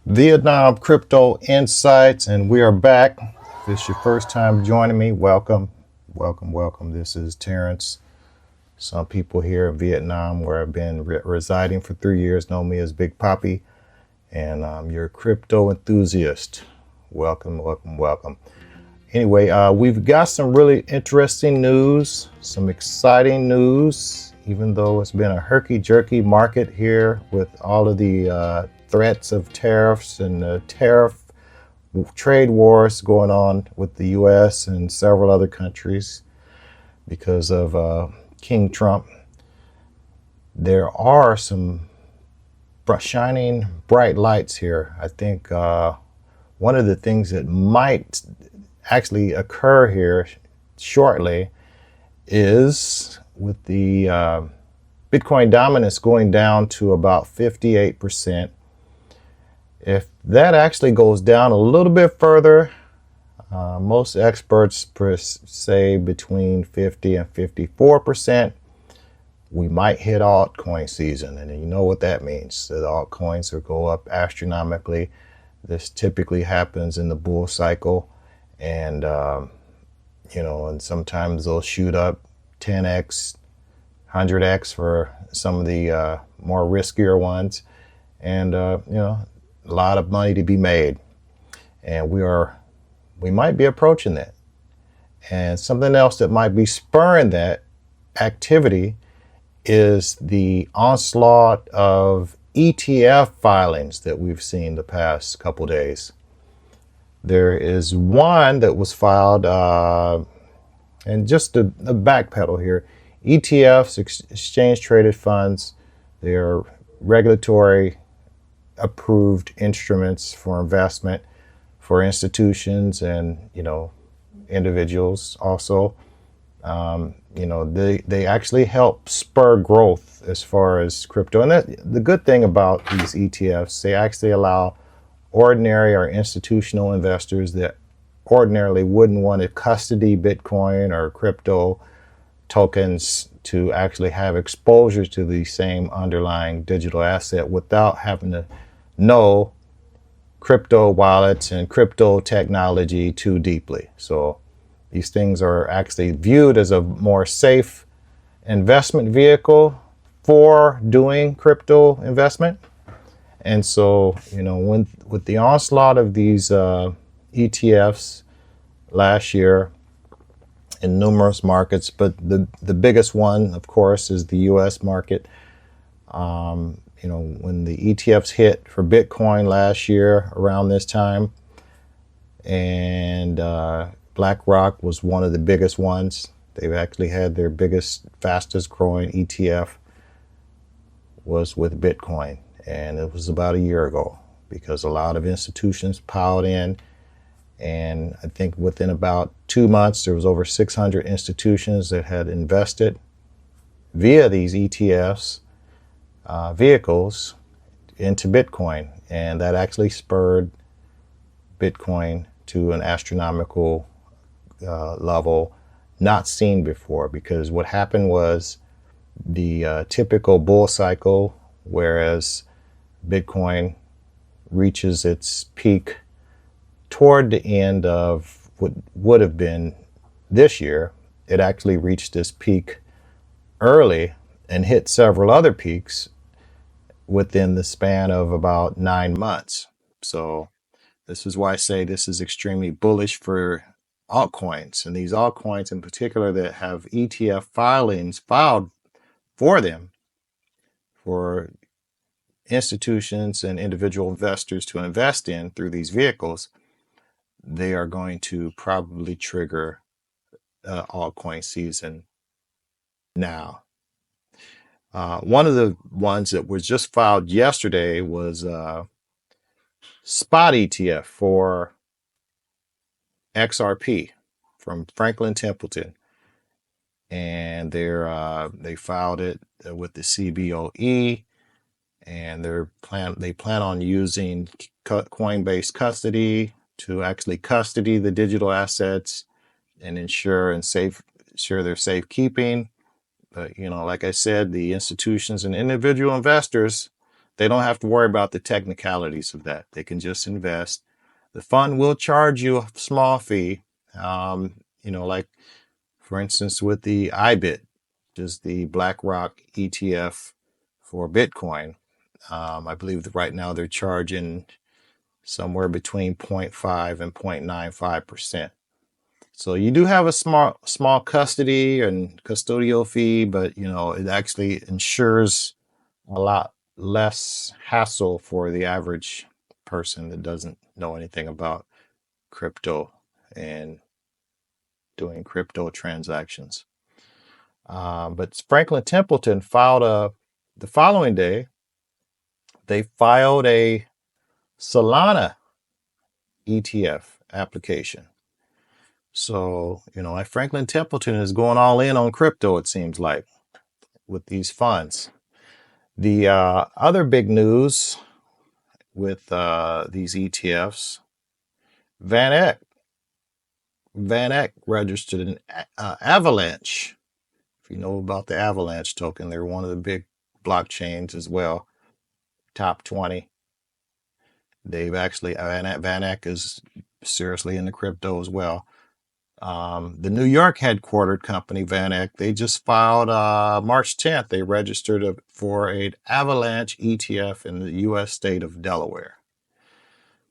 Vietnam Crypto Insights, and we are back. If this is your first time joining me, welcome, welcome, welcome. This is Terrence. Some people here in Vietnam, where I've been residing for 3 years, know me as Big Poppy, and I'm your crypto enthusiast. Welcome, welcome, welcome. Anyway, we've got some really interesting news, some exciting news, even though it's been a herky-jerky market here with all of the threats of tariffs and tariff trade wars going on with the US and several other countries because of King Trump. There are some shining bright lights here. I think one of the things that might actually occur here shortly is with the Bitcoin dominance going down to about 58%. If that actually goes down a little bit further, most experts say between 50 and 54%, we might hit altcoin season. And you know what that means. The altcoins will go up astronomically. This typically happens in the bull cycle. And, and sometimes they'll shoot up 10x, 100x for some of the more riskier ones. And, a lot of money to be made, and we might be approaching that. And something else that might be spurring that activity is the onslaught of ETF filings that we've seen the past couple days. There is one that was filed, and just to backpedal here, ETFs, exchange traded funds, they're regulatory approved instruments for investment for institutions and individuals also. They actually help spur growth as far as crypto. And the good thing about these ETFs, they actually allow ordinary or institutional investors that ordinarily wouldn't want to custody Bitcoin or crypto tokens to actually have exposure to the same underlying digital asset without having to know crypto wallets and crypto technology too deeply. So these things are actually viewed as a more safe investment vehicle for doing crypto investment. And so, with the onslaught of these ETFs last year in numerous markets, but the biggest one, of course, is the US market. When the ETFs hit for Bitcoin last year around this time, and BlackRock was one of the biggest ones. They've actually had their biggest, fastest growing ETF was with Bitcoin. And it was about a year ago because a lot of institutions piled in. And I think within about 2 months, there was over 600 institutions that had invested via these ETFs vehicles into Bitcoin. And that actually spurred Bitcoin to an astronomical level not seen before, because what happened was the typical bull cycle, whereas Bitcoin reaches its peak toward the end of what would have been this year, it actually reached this peak early and hit several other peaks within the span of about 9 months. So this is why I say this is extremely bullish for altcoins, and these altcoins in particular that have ETF filings filed for them for institutions and individual investors to invest in through these vehicles. They are going to probably trigger altcoin season now. One of the ones that was just filed yesterday was spot ETF for XRP from Franklin Templeton, and they filed it with the CBOE, and they plan on using Coinbase custody to actually custody the digital assets and ensure their safekeeping. But like I said, the institutions and individual investors, they don't have to worry about the technicalities of that. They can just invest. The fund will charge you a small fee. Like for instance, with the IBIT, which is the BlackRock ETF for Bitcoin. I believe that right now they're charging somewhere between 0.5 and 0.95%. So you do have a small custody and custodial fee, but it actually ensures a lot less hassle for the average person that doesn't know anything about crypto and doing crypto transactions. But Franklin Templeton filed the following day, they filed a Solana ETF application. So, like Franklin Templeton is going all in on crypto, it seems like, with these funds. The other big news with these ETFs, Van Eck registered an avalanche. If you know about the avalanche token, they're one of the big blockchains as well, top 20. They've actually, Van Eck is seriously into crypto as well. The New York headquartered company, Van Eck, they just filed March 10th. They registered for an avalanche ETF in the U.S. state of Delaware.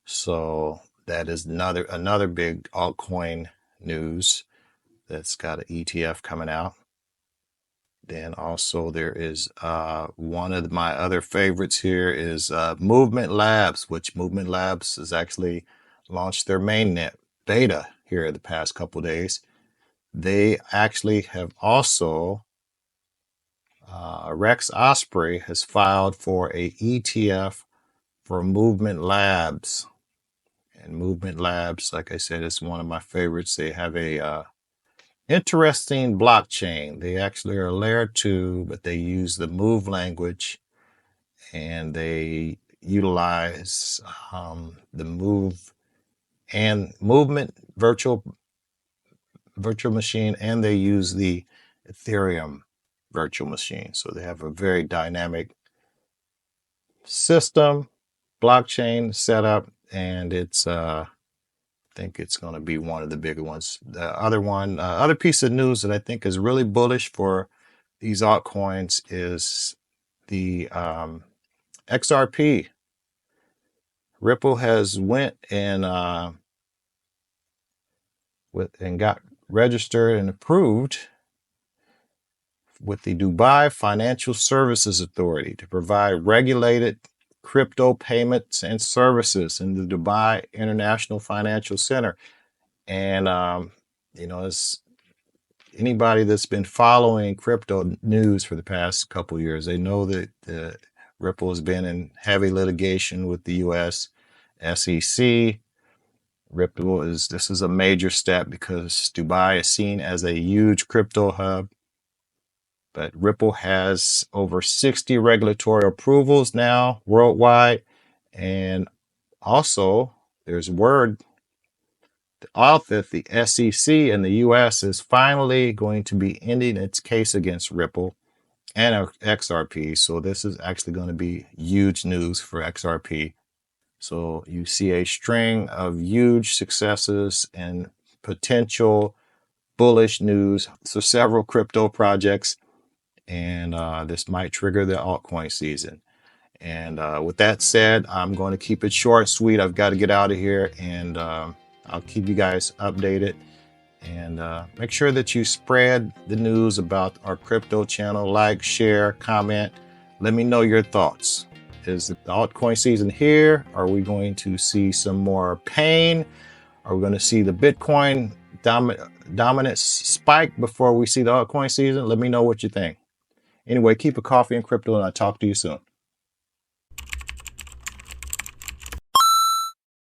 So that is another big altcoin news that's got an ETF coming out. Then also there is one of my other favorites here is movementlabs, which movementlabs has actually launched their mainnet beta here the past couple days. They actually have also, Rex Osprey has filed for a ETF for movementlabs. And movementlabs, like I said, is one of my favorites. They have a interesting blockchain. They actually are layer 2, but they use the Move language, and they utilize the Move and movement virtual machine, and they use the Ethereum virtual machine. So they have a very dynamic system, blockchain setup, and it's I think it's going to be one of the bigger ones. The other piece of news that I think is really bullish for these altcoins is the XRP. Ripple has went and got registered and approved with the Dubai Financial Services Authority to provide regulated crypto payments and services in the Dubai International Financial Center. And, as anybody that's been following crypto news for the past couple of years, they know that Ripple has been in heavy litigation with the US SEC. This is a major step because Dubai is seen as a huge crypto hub. But Ripple has over 60 regulatory approvals now worldwide. And also, there's word out that the SEC in the US is finally going to be ending its case against Ripple and XRP. So this is actually going to be huge news for XRP. So you see a string of huge successes and potential bullish news. So several crypto projects, and this might trigger the altcoin season. And with that said, I'm going to keep it short and sweet. I've got to get out of here, and I'll keep you guys updated. And make sure that you spread the news about our crypto channel. Like, share, comment. Let me know your thoughts. Is the altcoin season here? Are we going to see some more pain? Are we going to see the Bitcoin dominance spike before we see the altcoin season? Let me know what you think. Anyway, keep it coffee and crypto, and I'll talk to you soon.